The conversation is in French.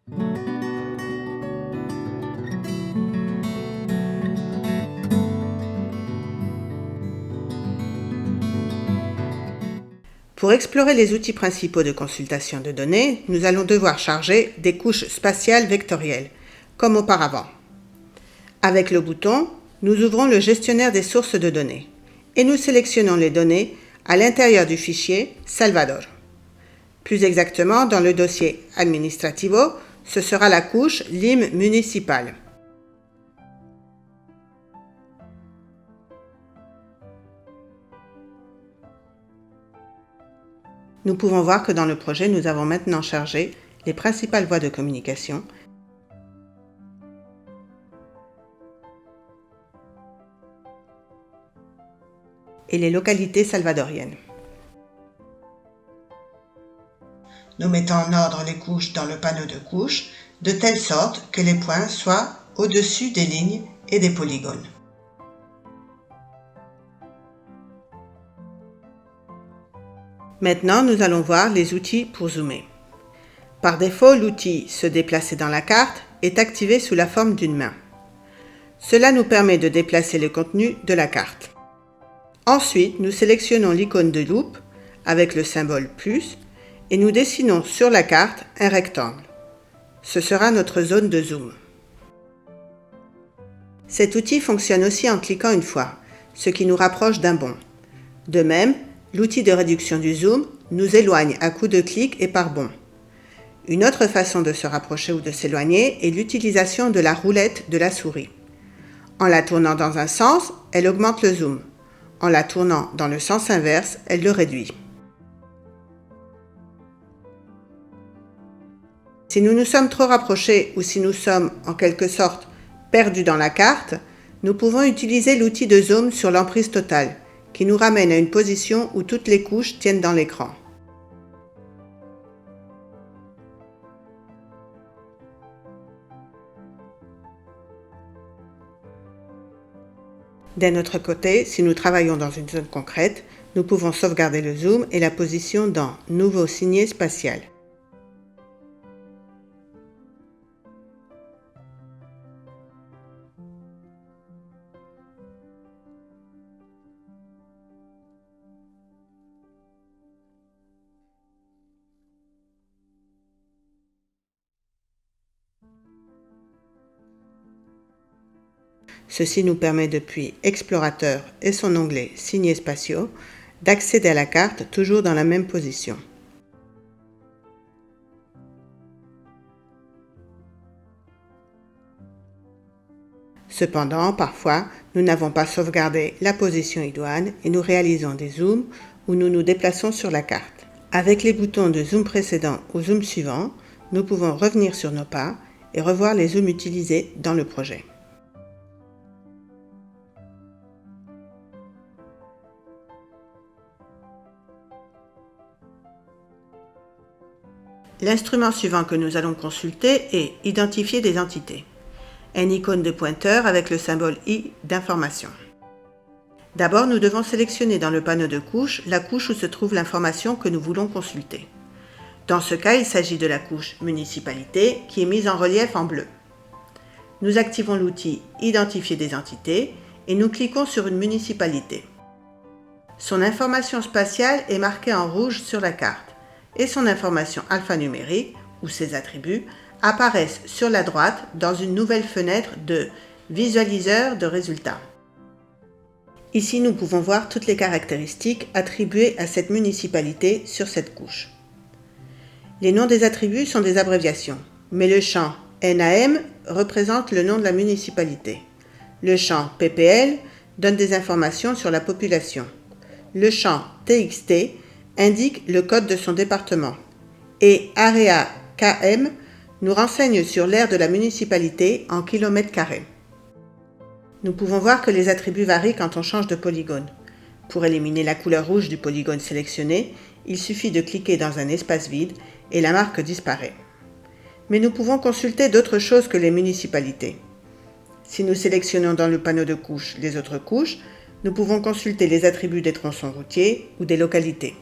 Pour explorer les outils principaux de consultation de données, nous allons devoir charger des couches spatiales vectorielles, comme auparavant. Avec le bouton, nous ouvrons le gestionnaire des sources de données et nous sélectionnons les données à l'intérieur du fichier Salvador. Plus exactement, dans le dossier Administrativo, ce sera la couche LIM municipal. Nous pouvons voir que dans le projet, nous avons maintenant chargé les principales voies de communication et les localités salvadoriennes. Nous mettons en ordre les couches dans le panneau de couches, de telle sorte que les points soient au-dessus des lignes et des polygones. Maintenant, nous allons voir les outils pour zoomer. Par défaut, l'outil « Se déplacer dans la carte » est activé sous la forme d'une main. Cela nous permet de déplacer le contenu de la carte. Ensuite, nous sélectionnons l'icône de loupe avec le symbole plus et nous dessinons sur la carte un rectangle. Ce sera notre zone de zoom. Cet outil fonctionne aussi en cliquant une fois, ce qui nous rapproche d'un bond. De même, l'outil de réduction du zoom nous éloigne à coups de clic et par bond. Une autre façon de se rapprocher ou de s'éloigner est l'utilisation de la roulette de la souris. En la tournant dans un sens, elle augmente le zoom. En la tournant dans le sens inverse, elle le réduit. Si nous nous sommes trop rapprochés ou si nous sommes en quelque sorte perdus dans la carte, nous pouvons utiliser l'outil de zoom sur l'emprise totale, qui nous ramène à une position où toutes les couches tiennent dans l'écran. D'un autre côté, si nous travaillons dans une zone concrète, nous pouvons sauvegarder le zoom et la position dans « Nouveau signet spatial ». Ceci nous permet depuis Explorateur et son onglet Signets spatiaux d'accéder à la carte toujours dans la même position. Cependant, parfois, nous n'avons pas sauvegardé la position idoine et nous réalisons des zooms où nous nous déplaçons sur la carte. Avec les boutons de zoom précédent ou zoom suivant, nous pouvons revenir sur nos pas et revoir les zooms utilisés dans le projet. L'instrument suivant que nous allons consulter est « Identifier des entités », une icône de pointeur avec le symbole I d'information. D'abord, nous devons sélectionner dans le panneau de couches la couche où se trouve l'information que nous voulons consulter. Dans ce cas, il s'agit de la couche « Municipalité » qui est mise en relief en bleu. Nous activons l'outil « Identifier des entités » et nous cliquons sur une municipalité. Son information spatiale est marquée en rouge sur la carte et son information alphanumérique, ou ses attributs, apparaissent sur la droite dans une nouvelle fenêtre de visualiseur de résultats. Ici, nous pouvons voir toutes les caractéristiques attribuées à cette municipalité sur cette couche. Les noms des attributs sont des abréviations, mais le champ NAM représente le nom de la municipalité. Le champ PPL donne des informations sur la population. Le champ TXT indique le code de son département et Area KM nous renseigne sur l'aire de la municipalité en kilomètres carrés. Nous pouvons voir que les attributs varient quand on change de polygone. Pour éliminer la couleur rouge du polygone sélectionné, il suffit de cliquer dans un espace vide et la marque disparaît. Mais nous pouvons consulter d'autres choses que les municipalités. Si nous sélectionnons dans le panneau de couches les autres couches, nous pouvons consulter les attributs des tronçons routiers ou des localités.